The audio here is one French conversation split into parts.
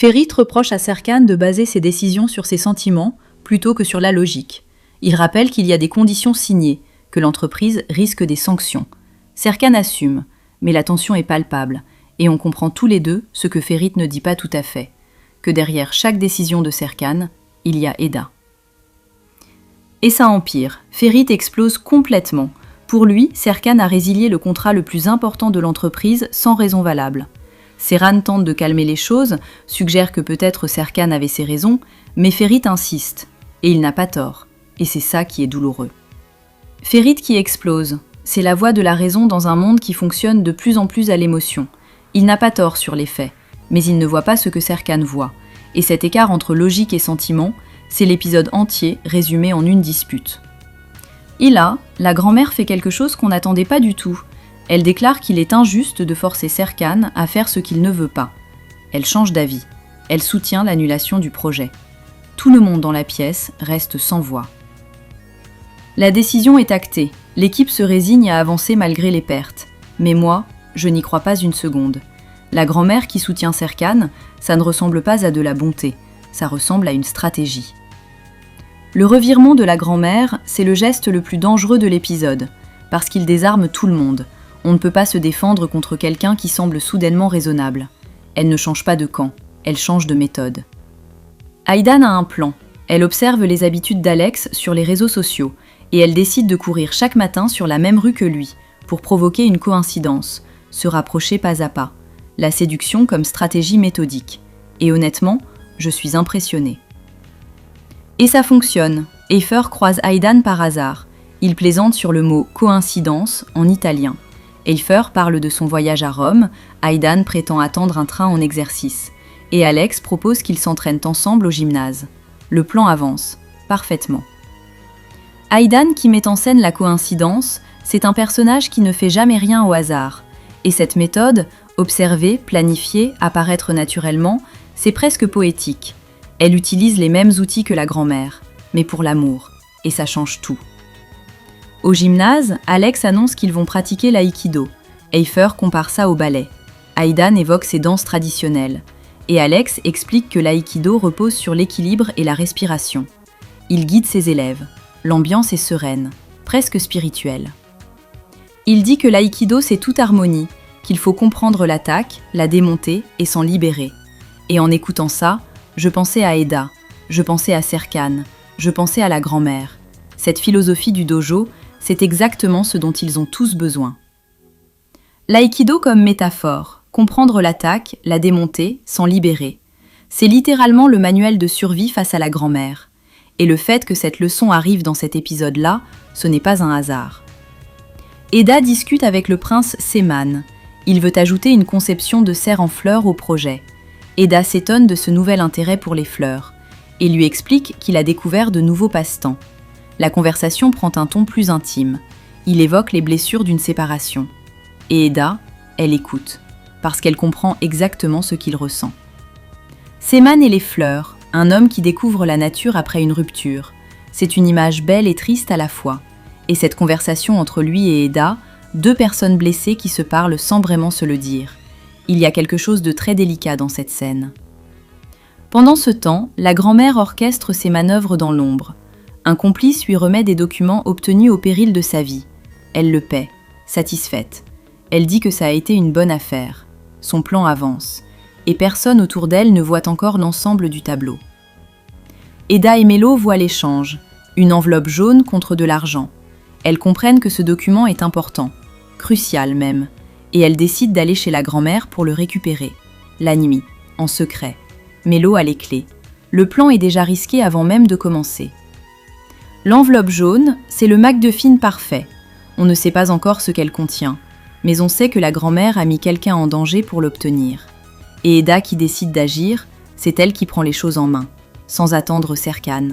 Ferit reproche à Serkan de baser ses décisions sur ses sentiments plutôt que sur la logique. Il rappelle qu'il y a des conditions signées, que l'entreprise risque des sanctions. Serkan assume, mais la tension est palpable, et on comprend tous les deux ce que Ferit ne dit pas tout à fait, que derrière chaque décision de Serkan, il y a Eda. Et ça empire, Ferit explose complètement. Pour lui, Serkan a résilié le contrat le plus important de l'entreprise sans raison valable. Serhan tente de calmer les choses, suggère que peut-être Serkan avait ses raisons, mais Ferit insiste, et il n'a pas tort, et c'est ça qui est douloureux. Ferit qui explose, c'est la voix de la raison dans un monde qui fonctionne de plus en plus à l'émotion. Il n'a pas tort sur les faits, mais il ne voit pas ce que Serkan voit, et cet écart entre logique et sentiment, c'est l'épisode entier résumé en une dispute. Et là, la grand-mère fait quelque chose qu'on n'attendait pas du tout. Elle déclare qu'il est injuste de forcer Serkan à faire ce qu'il ne veut pas. Elle change d'avis. Elle soutient l'annulation du projet. Tout le monde dans la pièce reste sans voix. La décision est actée. L'équipe se résigne à avancer malgré les pertes. Mais moi, je n'y crois pas une seconde. La grand-mère qui soutient Serkan, ça ne ressemble pas à de la bonté. Ça ressemble à une stratégie. Le revirement de la grand-mère, c'est le geste le plus dangereux de l'épisode, parce qu'il désarme tout le monde. On ne peut pas se défendre contre quelqu'un qui semble soudainement raisonnable. Elle ne change pas de camp, elle change de méthode. Aidan a un plan. Elle observe les habitudes d'Alex sur les réseaux sociaux, et elle décide de courir chaque matin sur la même rue que lui, pour provoquer une coïncidence, se rapprocher pas à pas. La séduction comme stratégie méthodique. Et honnêtement, je suis impressionnée. Et ça fonctionne. Eifer croise Aidan par hasard. Il plaisante sur le mot « coïncidence » en italien. Eifer parle de son voyage à Rome, Aidan prétend attendre un train en exercice. Et Alex propose qu'ils s'entraînent ensemble au gymnase. Le plan avance, parfaitement. Aidan, qui met en scène la coïncidence, c'est un personnage qui ne fait jamais rien au hasard. Et cette méthode, observer, planifier, apparaître naturellement, c'est presque poétique. Elle utilise les mêmes outils que la grand-mère, mais pour l'amour, et ça change tout. Au gymnase, Alex annonce qu'ils vont pratiquer l'aïkido. Eifer compare ça au ballet. Aidan évoque ses danses traditionnelles. Et Alex explique que l'aïkido repose sur l'équilibre et la respiration. Il guide ses élèves. L'ambiance est sereine, presque spirituelle. Il dit que l'aïkido c'est toute harmonie, qu'il faut comprendre l'attaque, la démonter et s'en libérer. Et en écoutant ça, je pensais à Eda, je pensais à Serkan, je pensais à la grand-mère. Cette philosophie du dojo, c'est exactement ce dont ils ont tous besoin. L'aïkido comme métaphore, comprendre l'attaque, la démonter, s'en libérer. C'est littéralement le manuel de survie face à la grand-mère. Et le fait que cette leçon arrive dans cet épisode-là, ce n'est pas un hasard. Eda discute avec le prince Seman. Il veut ajouter une conception de serre en fleurs au projet. Eda s'étonne de ce nouvel intérêt pour les fleurs et lui explique qu'il a découvert de nouveaux passe-temps. La conversation prend un ton plus intime. Il évoque les blessures d'une séparation. Et Eda, elle écoute, parce qu'elle comprend exactement ce qu'il ressent. Seman et les fleurs, un homme qui découvre la nature après une rupture. C'est une image belle et triste à la fois. Et cette conversation entre lui et Eda, deux personnes blessées qui se parlent sans vraiment se le dire. Il y a quelque chose de très délicat dans cette scène. Pendant ce temps, la grand-mère orchestre ses manœuvres dans l'ombre. Un complice lui remet des documents obtenus au péril de sa vie. Elle le paie, satisfaite. Elle dit que ça a été une bonne affaire. Son plan avance. Et personne autour d'elle ne voit encore l'ensemble du tableau. Eda et Melo voient l'échange. Une enveloppe jaune contre de l'argent. Elles comprennent que ce document est important, crucial même. Et elles décident d'aller chez la grand-mère pour le récupérer. La nuit, en secret. Melo a les clés. Le plan est déjà risqué avant même de commencer. L'enveloppe jaune, c'est le MacGuffin parfait. On ne sait pas encore ce qu'elle contient, mais on sait que la grand-mère a mis quelqu'un en danger pour l'obtenir. Et Eda qui décide d'agir, c'est elle qui prend les choses en main, sans attendre Serkan.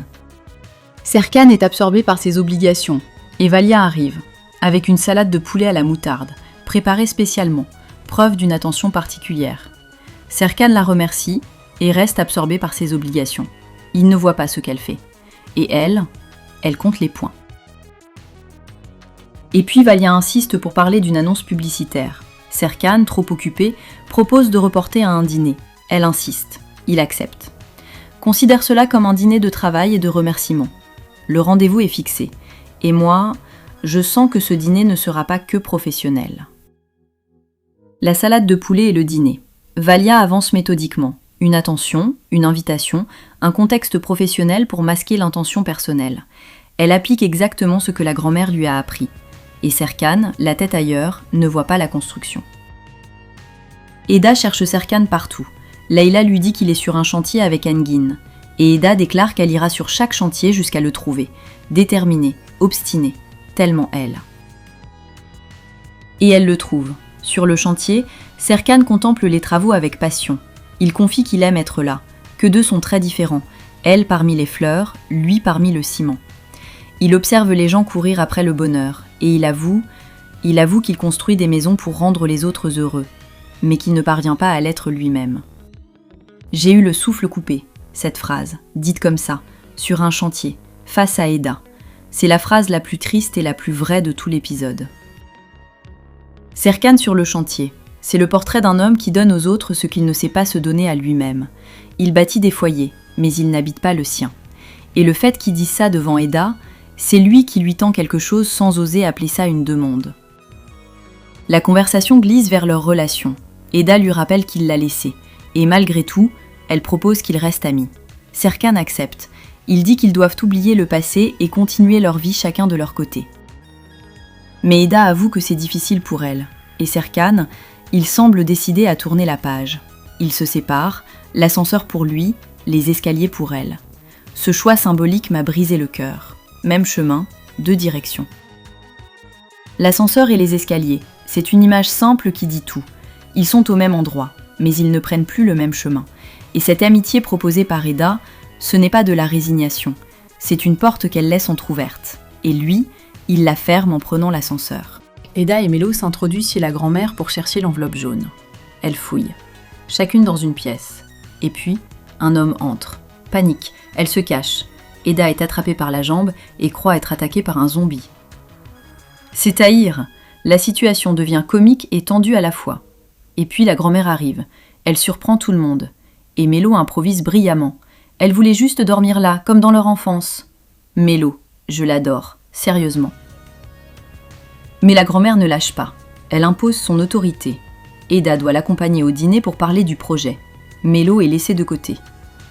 Serkan est absorbé par ses obligations, et Valia arrive, avec une salade de poulet à la moutarde, préparée spécialement, preuve d'une attention particulière. Serkan la remercie et reste absorbé par ses obligations. Il ne voit pas ce qu'elle fait. Et elle compte les points. Et puis Valia insiste pour parler d'une annonce publicitaire. Serkan, trop occupé, propose de reporter à un dîner. Elle insiste. il accepte. Considère cela comme un dîner de travail et de remerciement. Le rendez-vous est fixé. Et moi, je sens que ce dîner ne sera pas que professionnel. La salade de poulet et le dîner. Valia avance méthodiquement. Une attention, une invitation, un contexte professionnel pour masquer l'intention personnelle. Elle applique exactement ce que la grand-mère lui a appris. Et Serkan, la tête ailleurs, ne voit pas la construction. Eda cherche Serkan partout. Leïla lui dit qu'il est sur un chantier avec Engin. Et Eda déclare qu'elle ira sur chaque chantier jusqu'à le trouver. Déterminée, obstinée, tellement elle. Et elle le trouve. Sur le chantier, Serkan contemple les travaux avec passion. Il confie qu'il aime être là, que deux sont très différents, elle parmi les fleurs, lui parmi le ciment. Il observe les gens courir après le bonheur, et il avoue qu'il construit des maisons pour rendre les autres heureux, mais qu'il ne parvient pas à l'être lui-même. J'ai eu le souffle coupé, cette phrase, dite comme ça, sur un chantier, face à Eda. C'est la phrase la plus triste et la plus vraie de tout l'épisode. Serkan sur le chantier. C'est le portrait d'un homme qui donne aux autres ce qu'il ne sait pas se donner à lui-même. Il bâtit des foyers, mais il n'habite pas le sien. Et le fait qu'il dise ça devant Eda, c'est lui qui lui tend quelque chose sans oser appeler ça une demande. La conversation glisse vers leur relation. Eda lui rappelle qu'il l'a laissée. Et malgré tout, elle propose qu'ils restent amis. Serkan accepte. Il dit qu'ils doivent oublier le passé et continuer leur vie chacun de leur côté. Mais Eda avoue que c'est difficile pour elle. Et Serkan, il semble décidé à tourner la page. Ils se séparent, l'ascenseur pour lui, les escaliers pour elle. Ce choix symbolique m'a brisé le cœur. Même chemin, deux directions. L'ascenseur et les escaliers, c'est une image simple qui dit tout. Ils sont au même endroit, mais ils ne prennent plus le même chemin. Et cette amitié proposée par Eda, ce n'est pas de la résignation. C'est une porte qu'elle laisse entr'ouverte. Et lui, il la ferme en prenant l'ascenseur. Eda et Mélo s'introduisent chez la grand-mère pour chercher l'enveloppe jaune. Elles fouillent, chacune dans une pièce. Et puis, un homme entre. Panique, elle se cache. Eda est attrapée par la jambe et croit être attaquée par un zombie. C'est Tahir. La situation devient comique et tendue à la fois. Et puis la grand-mère arrive. Elle surprend tout le monde. Et Mélo improvise brillamment. Elle voulait juste dormir là, comme dans leur enfance. Mélo, je l'adore, sérieusement. Mais la grand-mère ne lâche pas. Elle impose son autorité. Eda doit l'accompagner au dîner pour parler du projet. Mélo est laissé de côté.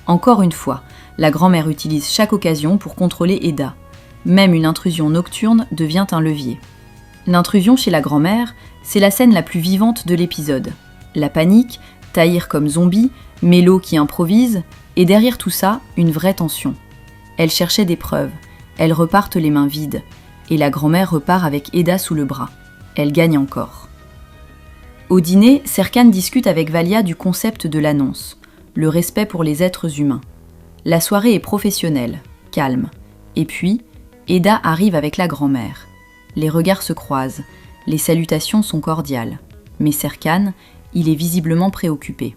Encore une fois, la grand-mère utilise chaque occasion pour contrôler Eda. Même une intrusion nocturne devient un levier. L'intrusion chez la grand-mère, c'est la scène la plus vivante de l'épisode. La panique, Tahir comme zombie, Mélo qui improvise, et derrière tout ça, une vraie tension. Elle cherchait des preuves. Elles repartent les mains vides. Et la grand-mère repart avec Eda sous le bras. Elle gagne encore. Au dîner, Serkan discute avec Valia du concept de l'annonce, le respect pour les êtres humains. La soirée est professionnelle, calme. Et puis, Eda arrive avec la grand-mère. Les regards se croisent, les salutations sont cordiales. Mais Serkan, il est visiblement préoccupé.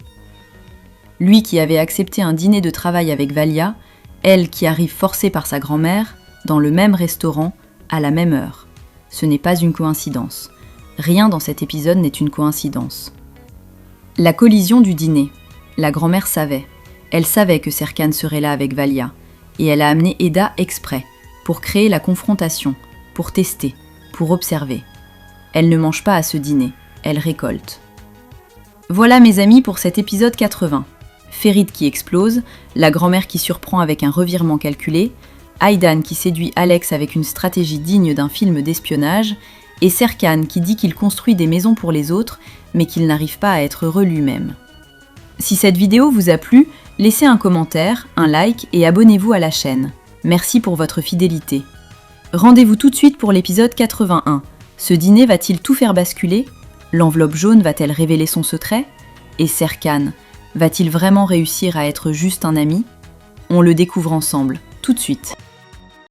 Lui qui avait accepté un dîner de travail avec Valia, elle qui arrive forcée par sa grand-mère, dans le même restaurant, à la même heure. Ce n'est pas une coïncidence. Rien dans cet épisode n'est une coïncidence. La collision du dîner. La grand-mère savait. Elle savait que Serkan serait là avec Valia. Et elle a amené Eda exprès, pour créer la confrontation, pour tester, pour observer. Elle ne mange pas à ce dîner, elle récolte. Voilà mes amis pour cet épisode 80. Ferit qui explose, la grand-mère qui surprend avec un revirement calculé, Aydan qui séduit Alex avec une stratégie digne d'un film d'espionnage, et Serkan qui dit qu'il construit des maisons pour les autres, mais qu'il n'arrive pas à être heureux lui-même. Si cette vidéo vous a plu, laissez un commentaire, un like et abonnez-vous à la chaîne. Merci pour votre fidélité. Rendez-vous tout de suite pour l'épisode 81. Ce dîner va-t-il tout faire basculer ? L'enveloppe jaune va-t-elle révéler son secret ? Et Serkan, va-t-il vraiment réussir à être juste un ami ? On le découvre ensemble, tout de suite.